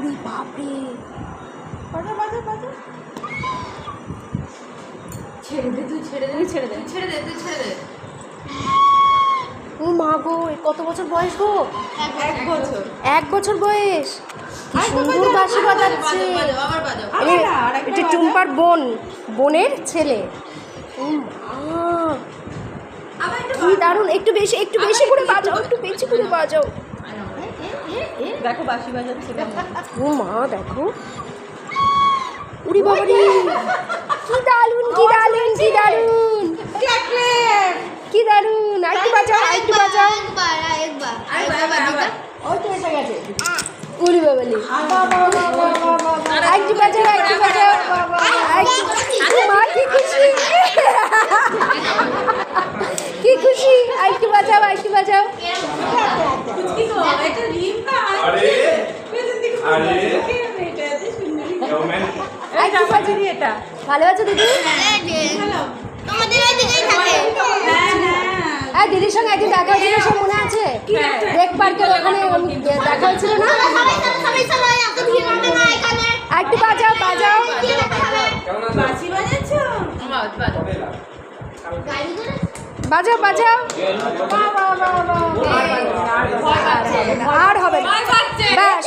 উরি বাপরে, বাজা বাজা বাজা। ছেড়ে দে, তুই ছেড়ে দে, ছেড়ে দে, ছেড়ে দে, তুই ছেড়ে দে। ও মা গো, কত বছর বয়স গো? 1 বছর। 1 বছর বয়স। কি সুন্দর বাঁশি বাজাচ্ছে। এটা টুম্পার বোনের ছেলে। ও মা, কি দারুণ। একটু বেশি করে বাজাও, একটু বেশি করে বাজাও। দেখো বাঁশি বাজাচ্ছে। ও মা দেখো, উরি বাবারে, কি দারুণ, কি দারুণ, কি দারুণ, কি দারুণ। আরেকটু বাজাও, আরেকটু বাজাও। উরি বাবালি, আরেকটু বাজাও, আরেকটু বাজাও। মা কি খুশি, কি খুশি। আরেকটু বাজাও, আরেকটু বাজাও। আরেকটু বাজাও। এটা ভালো আছো দিদি? হ্যাঁ, দিদির সঙ্গে একদিন দেখা হয়েছিল, সব মনে আছে? ব্রেক পার্কের ওখানে দেখা হয়েছিল না? একটু বাজাও, বাজাও। বাজাও, বাজাও। আর হবে না, ব্যাস।